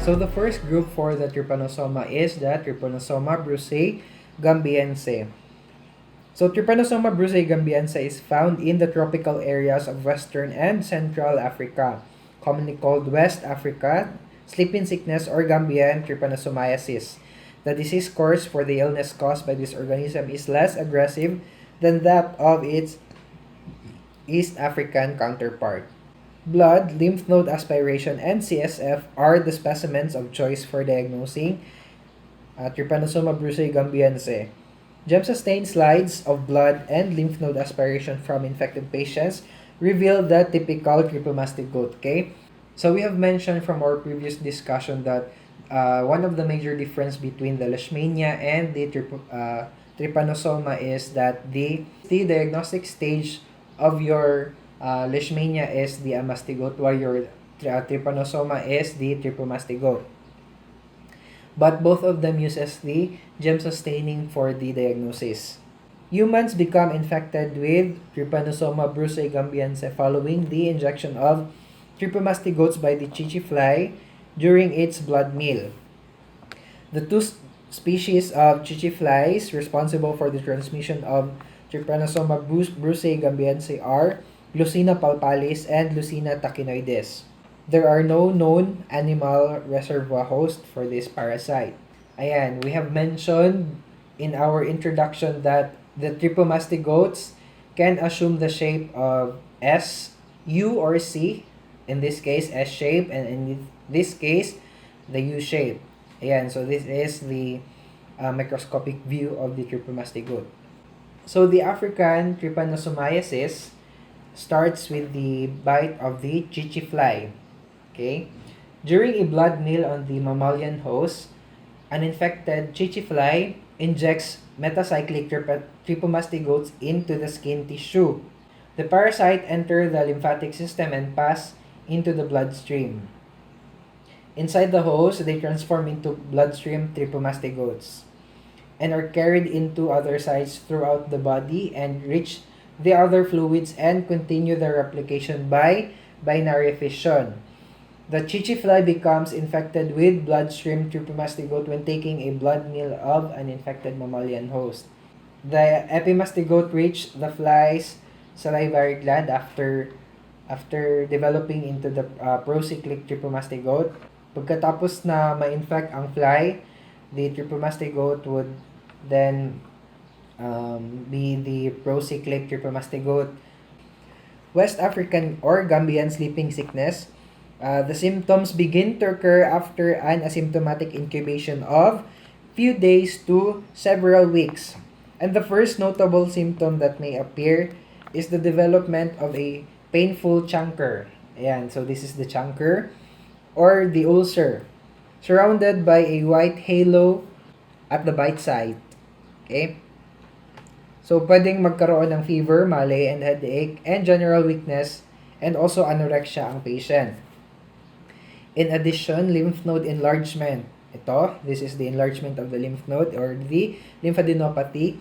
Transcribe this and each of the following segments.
So the first group for the Trypanosoma is the Trypanosoma brucei-gambiense. So Trypanosoma brucei-gambiense is found in the tropical areas of Western and Central Africa, commonly called West Africa, sleeping sickness, or Gambian trypanosomiasis. The disease course for the illness caused by this organism is less aggressive than that of its East African counterpart. Blood, lymph node aspiration, and CSF are the specimens of choice for diagnosing Trypanosoma brucei-gambiense. Gem-sustained slides of blood and lymph node aspiration from infected patients reveal the typical trypomastic goat. Okay, so we have mentioned from our previous discussion that one of the major difference between the Leishmania and the Trypanosoma is that the diagnostic stage of your Leishmania is the amastigote, while your Trypanosoma is the trypomastigote. But both of them uses the gem-sustaining for the diagnosis. Humans become infected with Trypanosoma brucei-gambiense following the injection of trypomastigotes by the chichi fly during its blood meal. The two species of chichi flies responsible for the transmission of Trypanosoma brucei-gambiense are Lucina palpalis and Lucina tachinoides. There are no known animal reservoir hosts for this parasite. Ayan, we have mentioned in our introduction that the trypomastigotes can assume the shape of S, U, or C. In this case, S shape, and in this case, the U shape. Ayan, so this is the microscopic view of the trypomastigote. So the African trypanosomiasis starts with the bite of the chichi fly. Okay? During a blood meal on the mammalian host, an infected chichi fly injects metacyclic trypomastigotes into the skin tissue. The parasite enter the lymphatic system and pass into the bloodstream. Inside the host, they transform into bloodstream trypomastigotes and are carried into other sites throughout the body and reach the other fluids and continue their replication by binary fission. The chichi fly becomes infected with bloodstream trypomastigote when taking a blood meal of an infected mammalian host. The epimastigote reach the fly's salivary gland after developing into the procyclic trypomastigote. Pagkatapos na ma-infect ang fly, the trypomastigote would then be the procyclic trypomastigote. West African or Gambian sleeping sickness. The symptoms begin to occur after an asymptomatic incubation of few days to several weeks. And the first notable symptom that may appear is the development of a painful chancre. Ayan, so this is the chancre or the ulcer, surrounded by a white halo at the bite site. Okay? So, pwedeng magkaroon ng fever, malaise, and headache, and general weakness, and also anorexia ang patient. In addition, lymph node enlargement. This is the enlargement of the lymph node or the lymphadenopathy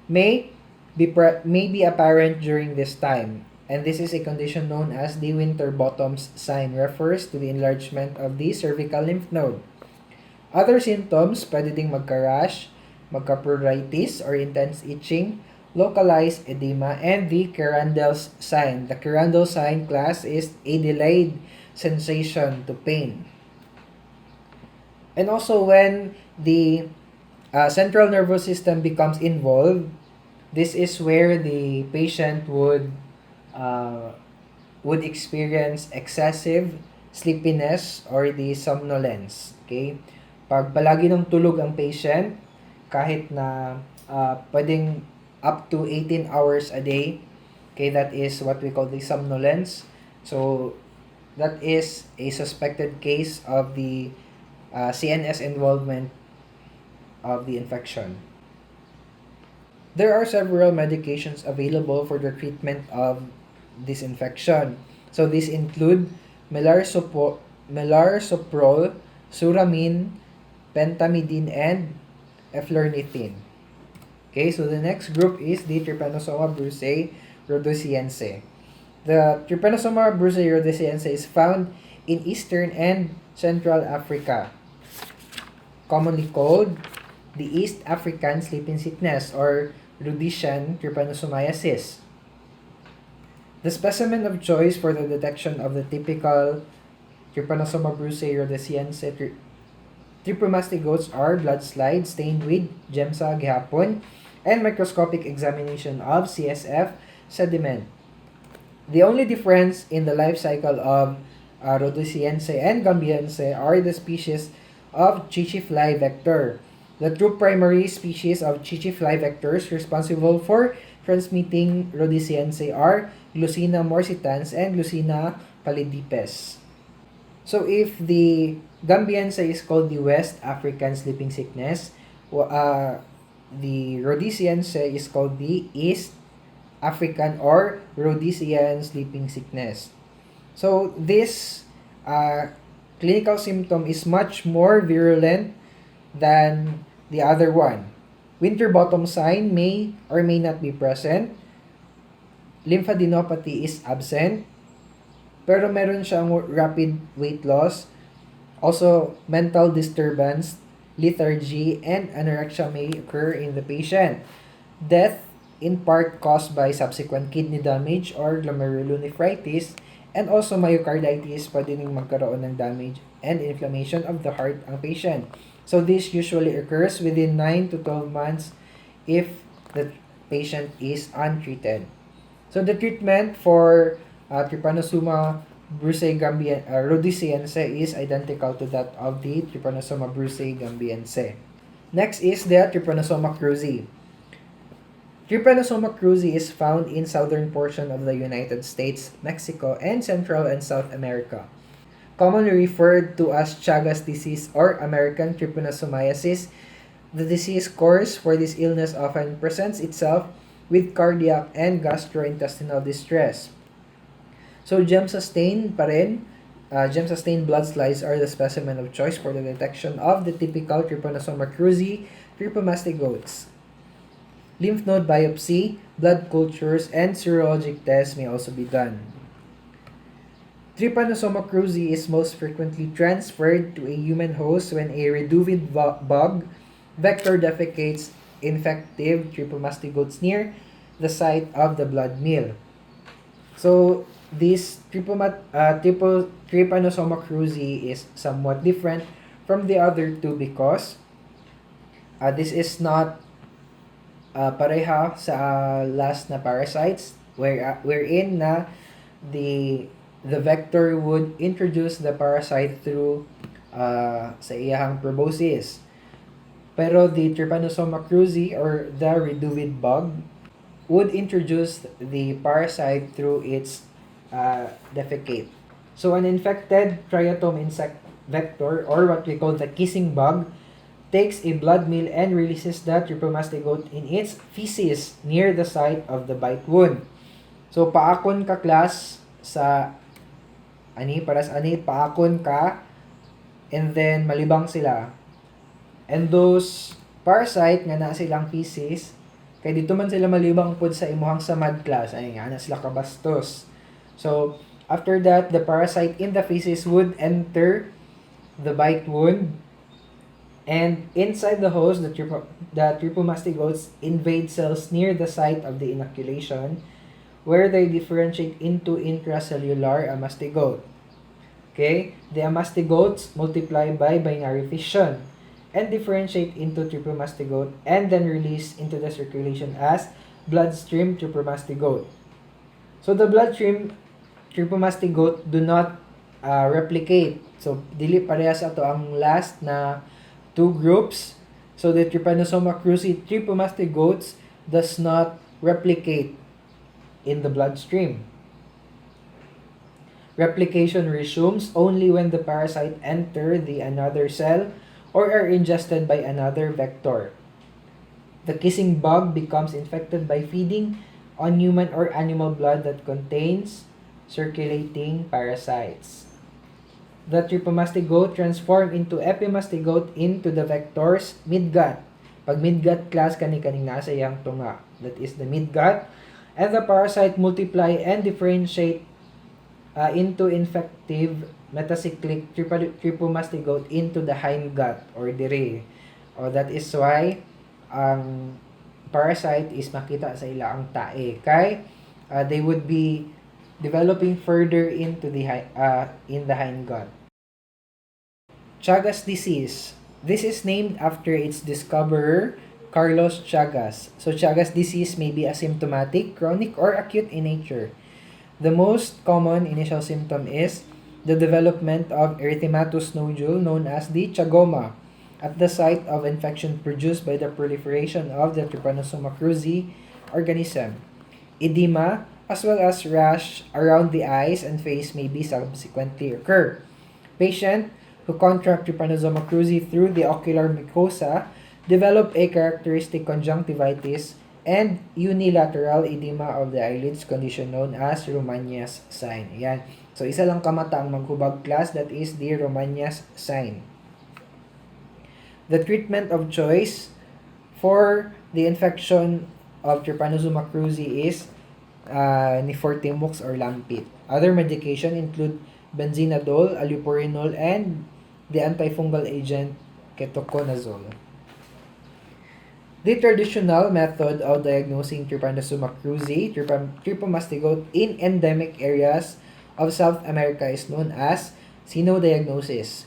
may be apparent during this time. And this is a condition known as the Winterbottom's sign, refers to the enlargement of the cervical lymph node. Other symptoms, pwede ding magka-rash, magka-pruritus or intense itching, localized edema, and the Carandel's sign. The Carandel sign class is a delayed sensation to pain. And also when the central nervous system becomes involved, this is where the patient would experience excessive sleepiness or the somnolence. Okay? Pag palagi ng tulog ang patient, kahit na pwedeng up to 18 hours a day, okay, that is what we call the somnolence. So, that is a suspected case of the CNS involvement of the infection. There are several medications available for the treatment of this infection. So these include melarsoprol, suramin, pentamidine, and eflornithine. Okay, so the next group is the Trypanosoma brucei rhodesiense. The Trypanosoma brucei rhodesiense is found in Eastern and Central Africa, commonly called the East African sleeping sickness or Rhodesian trypanosomiasis. The specimen of choice for the detection of the typical Trypanosoma brucei rhodesiense trypomastigotes are blood slides stained with GEMSA gihapon and microscopic examination of CSF sediment. The only difference in the life cycle of rhodesiense and gambiense are the species of chichi fly vector. The two primary species of chichi fly vectors responsible for transmitting rhodesiense are Glucina morsitans and Glucina pallidipes. So if the gambiense is called the West African sleeping sickness, the rhodesiense is called the East African or Rhodesian sleeping sickness. So this clinical symptom is much more virulent than the other one. Winter bottom sign may or may not be present. Lymphadenopathy is absent. Pero meron siyang rapid weight loss. Also, mental disturbance, lethargy, and anorexia may occur in the patient. Death in part caused by subsequent kidney damage or glomerulonephritis, and also myocarditis, pwede rin magkaroon ng damage and inflammation of the heart ang patient. So this usually occurs within 9 to 12 months if the patient is untreated. So the treatment for Trypanosoma brucei rhodesiense is identical to that of the Trypanosoma brucei gambiense. Next is the Trypanosoma cruzi. Trypanosoma cruzi is found in southern portion of the United States, Mexico, and Central and South America. Commonly referred to as Chagas disease or American trypanosomiasis, the disease course for this illness often presents itself with cardiac and gastrointestinal distress. So gem-sustained pa rin, gem-sustained blood slides are the specimen of choice for the detection of the typical Trypanosoma cruzi trypomastigotes. Lymph node biopsy, blood cultures, and serologic tests may also be done. Trypanosoma cruzi is most frequently transferred to a human host when a reduvid bug vector defecates infective trypomastigotes near the site of the blood meal. So this Trypanosoma cruzi is somewhat different from the other two because this is not pareha sa last na parasites wherein na the vector would introduce the parasite through sa iyahang proboscis. Pero the Trypanosoma cruzi or the reduvid bug would introduce the parasite through its defecate. So an infected triatom insect vector or what we call the kissing bug takes a blood meal and releases the trypomastigote in its feces near the site of the bite wound. So paakon ka class sa paakon ka and then malibang sila. And those parasite nga na silang feces kay dito man sila malibang pud sa imuhang samad class ay nga na sila kabastos. So after that the parasite in the feces would enter the bite wound. And inside the host, the trypomastigotes invade cells near the site of the inoculation, where they differentiate into intracellular amastigote. Okay? The amastigotes multiply by binary fission and differentiate into trypomastigote and then release into the circulation as bloodstream trypomastigote. So the bloodstream trypomastigote do not replicate. So dili parehas ato ang last na two groups. So the Trypanosoma cruzi trypomastigotes does not replicate in the bloodstream. Replication resumes only when the parasite enter the another cell or are ingested by another vector. The kissing bug becomes infected by feeding on human or animal blood that contains circulating parasites. The trypamastigote transform into epimastigote into the vectors midgut. Pag midgut class kani-kaning nasa iyang tunga, that is the midgut, and the parasite multiply and differentiate into infective metacyclic trypamastigote into the hindgut or dire. That is why ang parasite is makita sa ilaang tae kay they would be developing further into the in the hindgut. Chagas disease. This is named after its discoverer, Carlos Chagas. So Chagas disease may be asymptomatic, chronic, or acute in nature. The most common initial symptom is the development of erythematous nodule known as the chagoma at the site of infection produced by the proliferation of the Trypanosoma cruzi organism. Edema as well as rash around the eyes and face may be subsequently occur. Patient who contract Trypanosoma cruzi through the ocular mucosa develop a characteristic conjunctivitis and unilateral edema of the eyelids, condition known as Romagn's sign. Ayan. So, isa lang kamata ang maghubag class, that is the Romagn's sign. The treatment of choice for the infection of Trypanosoma cruzi is Nifortimux or Lampit. Other medication include benzinadol, allopurinol, and the antifungal agent ketoconazole. The traditional method of diagnosing Trypanosoma cruzi, trypamastigote in endemic areas of South America is known as cyno-diagnosis.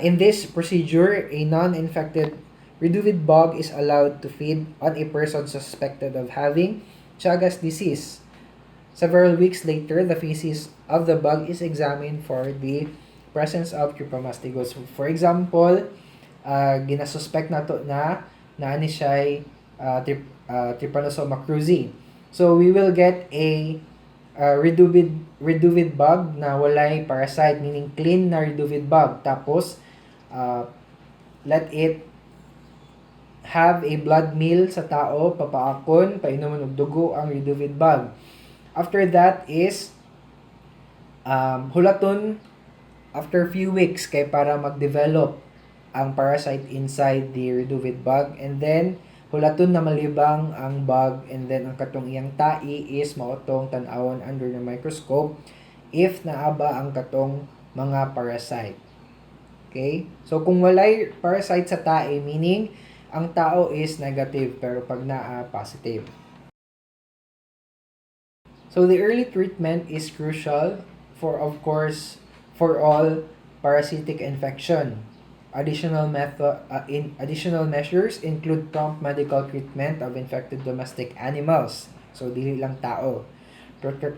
In this procedure, a non-infected reduvid bug is allowed to feed on a person suspected of having Chagas disease. Several weeks later, the feces of the bug is examined for the presence of trypamastigote. So, for example, ginasuspect nato na naani siya Trypanosoma cruzi. So we will get a reduvid bug na walay parasite, meaning clean na reduvid bug. Tapos let it have a blood meal sa tao, papaakon, painuman og dugo ang reduvid bug. After that is hulaton after few weeks kay para mag-develop ang parasite inside the reduvid bug, and then hulaton na malibang ang bug, and then ang katong iyang tai is maotong tan-awon under the microscope if naaba ang katong mga parasite. Okay? So kung walay parasite sa tae, meaning ang tao is negative, pero pag naa positive. So the early treatment is crucial for, of course, for all parasitic infection. Additional measures include prompt medical treatment of infected domestic animals, so dili lang tao,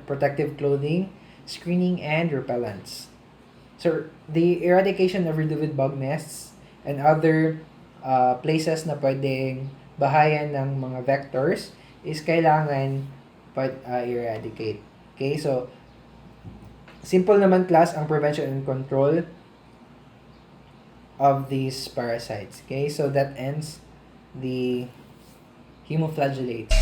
protective clothing, screening, and repellents. So the eradication of reduvid bug nests and other places na pwedeng bahayan ng mga vectors is kailangan eradicate. Okay, so simple naman class ang prevention and control of these parasites. Okay, so that ends the hemoflagellates.